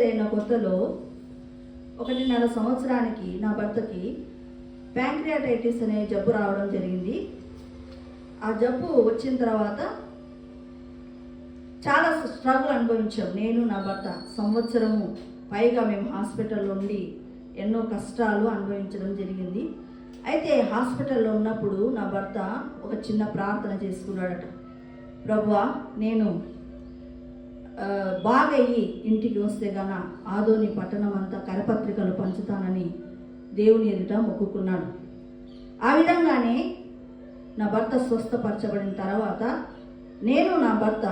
అయిన కొత్తలో 1.5 సంవత్సరానికి నా భర్తకి ప్యాంక్రియాటైటిస్ అనే జబ్బు రావడం జరిగింది. ఆ జబ్బు వచ్చిన తర్వాత చాలా స్ట్రగుల్ అనుభవించాం. నేను నా భర్త సంవత్సరము పైగా మేము హాస్పిటల్లో ఉండి ఎన్నో కష్టాలు అనుభవించడం జరిగింది. అయితే హాస్పిటల్లో ఉన్నప్పుడు నా భర్త ఒక చిన్న ప్రార్థన చేసుకున్నాడట. ప్రభువా, నేను బాగయ్యి ఇంటికి వస్తే గన ఆదోని పట్టణం అంతా కరపత్రికలు పంచుతానని దేవుని ఎదుట మొక్కుకున్నాడు. ఆ విధంగానే నా భర్త స్వస్థపరచబడిన తర్వాత నేను నా భర్త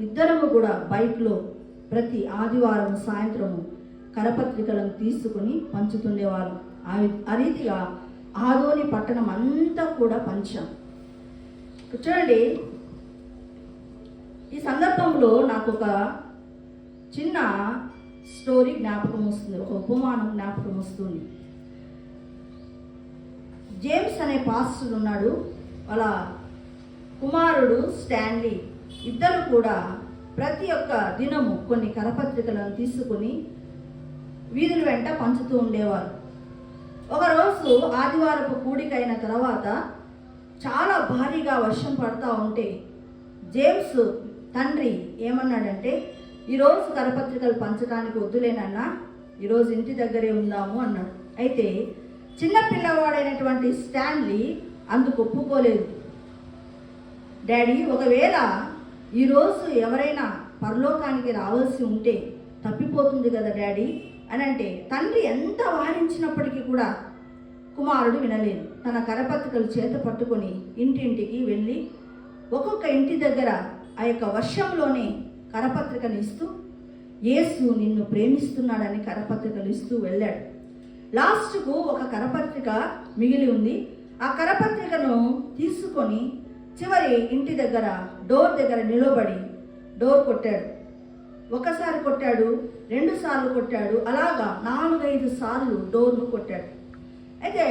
ఇద్దరము కూడా బైక్లో ప్రతి ఆదివారం సాయంత్రము కరపత్రికలను తీసుకుని పంచుతుండేవాళ్ళం. ఆ రీతిగా ఆదోని పట్టణం అంతా కూడా పంచాం. చూడండి, ఈ సందర్భంలో నాకు ఒక చిన్న స్టోరీ జ్ఞాపకం వస్తుంది, ఒక ఉపమానం జ్ఞాపకం వస్తుంది. జేమ్స్ అనే పాస్టర్ ఉన్నాడు, వాళ్ళ కుమారుడు స్టాన్లీ. ఇద్దరు కూడా ప్రతి ఒక్క దినము కొన్ని కరపత్రికలను తీసుకుని వీధుల వెంట పంచుతూ ఉండేవారు. ఒకరోజు ఆదివారపు కూడికైన తర్వాత చాలా భారీగా వర్షం పడతా ఉంటే జేమ్స్ తండ్రి ఏమన్నాడంటే, ఈరోజు కరపత్రికలు పంచడానికి వద్దులేనన్నా, ఈరోజు ఇంటి దగ్గరే ఉందాము అన్నాడు. అయితే చిన్న పిల్లవాడైనటువంటి స్టాన్లీ అందుకు ఒప్పుకోలేదు. డాడీ, ఒకవేళ ఈరోజు ఎవరైనా పరలోకానికి రావాల్సి ఉంటే తప్పిపోతుంది కదా డాడీ అని అంటే, తండ్రి ఎంత వారించినప్పటికీ కూడా కుమారుడు వినలేదు. తన కరపత్రికలు చేత పట్టుకొని ఇంటింటికి వెళ్ళి ఒక్కొక్క ఇంటి దగ్గర ఆ యొక్క వర్షంలోనే కరపత్రికను ఇస్తూ యేసు నిన్ను ప్రేమిస్తున్నాడని కరపత్రికలు ఇస్తూ వెళ్ళాడు. లాస్ట్కు ఒక కరపత్రిక మిగిలి ఉంది. ఆ కరపత్రికను తీసుకొని చివరి ఇంటి దగ్గర డోర్ దగ్గర నిలబడి డోర్ కొట్టాడు. ఒకసారి కొట్టాడు, 2 సార్లు కొట్టాడు, అలాగా 4-5 సార్లు డోర్ను కొట్టాడు. అయితే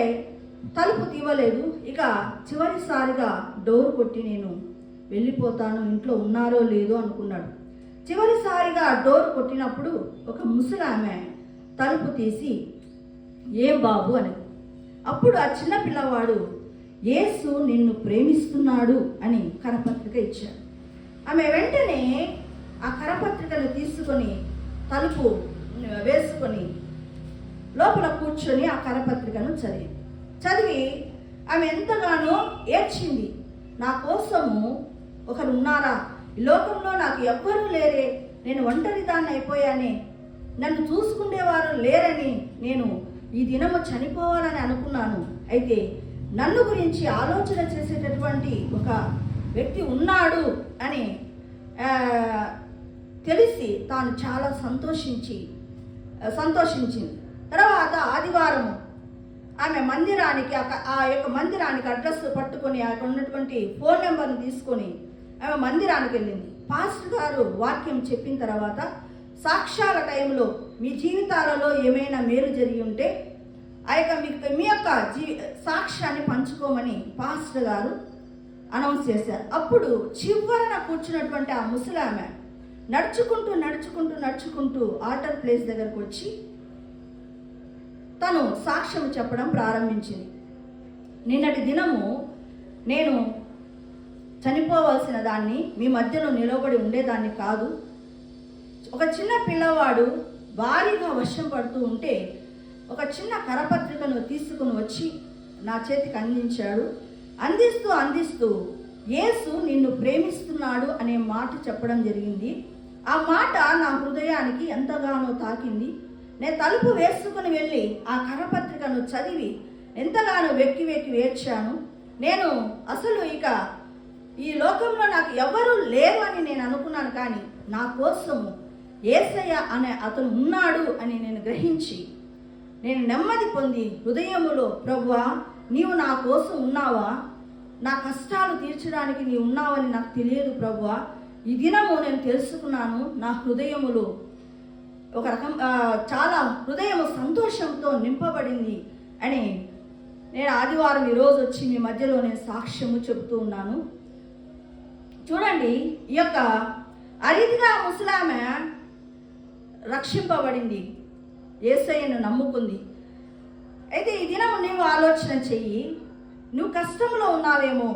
తలుపు తీవలేదు. ఇక చివరిసారిగా డోర్ కొట్టి నేను వెళ్ళిపోతాను, ఇంట్లో ఉన్నారో లేదో అనుకున్నాడు. చివరిసారిగా డోర్ కొట్టినప్పుడు ఒక ముసలామె తలుపు తీసి, ఏం బాబు అని. అప్పుడు ఆ చిన్న పిల్లవాడు యేసు నిన్ను ప్రేమిస్తున్నాడు అని కరపత్రిక ఇచ్చాడు. ఆమె వెంటనే ఆ కరపత్రికను తీసుకొని తలుపు వేసుకొని లోపల కూర్చొని ఆ కరపత్రికను చదివి ఆమె ఎంతగానో ఏడ్చింది. నా కోసము ఒకరు ఉన్నారా? ఈ లోకంలో నాకు ఎవ్వరూ లేరే, నేను ఒంటరిదాన్ని అయిపోయానే, నన్ను చూసుకునేవారు లేరని నేను ఈ దినము చనిపోవాలని అనుకున్నాను. అయితే నన్ను గురించి ఆలోచన చేసేటటువంటి ఒక వ్యక్తి ఉన్నాడు అని తెలిసి తాను చాలా సంతోషించింది. తర్వాత ఆదివారం ఆమె మందిరానికి ఆ యొక్క మందిరానికి అడ్రస్ పట్టుకొని అక్కడ ఉన్నటువంటి ఫోన్ నెంబర్ని తీసుకొని ఆమె మందిరానికి వెళ్ళింది. పాస్టర్ గారు వాక్యం చెప్పిన తర్వాత, సాక్ష్యాల టైంలో మీ జీవితాలలో ఏమైనా మేలు జరిగి ఉంటే ఆ యొక్క మీ యొక్క సాక్ష్యాన్ని పంచుకోమని పాస్టర్ గారు అనౌన్స్ చేశారు. అప్పుడు చివరన కూర్చున్నటువంటి ఆ ముసలామె నడుచుకుంటూ ఆల్టర్ ప్లేస్ దగ్గరకు వచ్చి తను సాక్ష్యం చెప్పడం ప్రారంభించింది. నిన్నటి దినము నేను చనిపోవలసిన దాన్ని, మీ మధ్యలో నిలబడి ఉండేదాన్ని కాదు. ఒక చిన్న పిల్లవాడు భారీగా వర్షం పడుతూ ఉంటే ఒక చిన్న కరపత్రికను తీసుకుని వచ్చి నా చేతికి అందించాడు. అందిస్తూ యేసు నిన్ను ప్రేమిస్తున్నాడు అనే మాట చెప్పడం జరిగింది. ఆ మాట నా హృదయానికి ఎంతగానో తాకింది. నేను తలుపు వేసుకుని వెళ్ళి ఆ కరపత్రికను చదివి ఎంతగానో వెక్కి ఏడ్చాను. నేను అసలు ఇక ఈ లోకంలో నాకు ఎవరూ లేరు అని నేను అనుకున్నాను, కానీ నా కోసము యేసయ్య అనే అతను ఉన్నాడు అని నేను గ్రహించి నేను నెమ్మది పొంది హృదయములో, ప్రభువా నీవు నా కోసం ఉన్నావా, నా కష్టాలు తీర్చడానికి నీవు ఉన్నావని నాకు తెలియదు ప్రభువా, ఈ దినము నేను తెలుసుకున్నాను. నా హృదయములో ఒక రకం చాలా హృదయం సంతోషంతో నింపబడింది అని నేను ఆదివారం ఈరోజు వచ్చి మీ మధ్యలో నేను సాక్ష్యము చెబుతూ ఉన్నాను. చూడండి, ఈ యొక్క అరీతిగా ముసలామె రక్షింపబడింది, యేసయ్యను నమ్ముకుంది. అయితే ఈ దినం నీవు ఆలోచన చెయ్యి. నువ్వు కష్టంలో ఉన్నావేమో,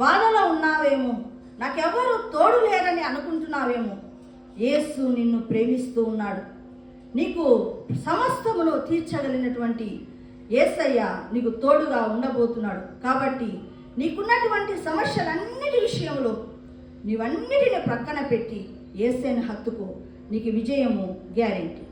బాధలో ఉన్నావేమో, నాకెవరు తోడు లేరని అనుకుంటున్నావేమో. యేసు నిన్ను ప్రేమిస్తూ ఉన్నాడు. నీకు సమస్తమును తీర్చగలిగినటువంటి యేసయ్య నీకు తోడుగా ఉండబోతున్నాడు. కాబట్టి నీకున్నటువంటి సమస్యలన్నిటి విషయంలో నీవన్నిటిని ప్రక్కన పెట్టి యేసయ్యను హత్తుకో, నీకు విజయము గ్యారెంటీ.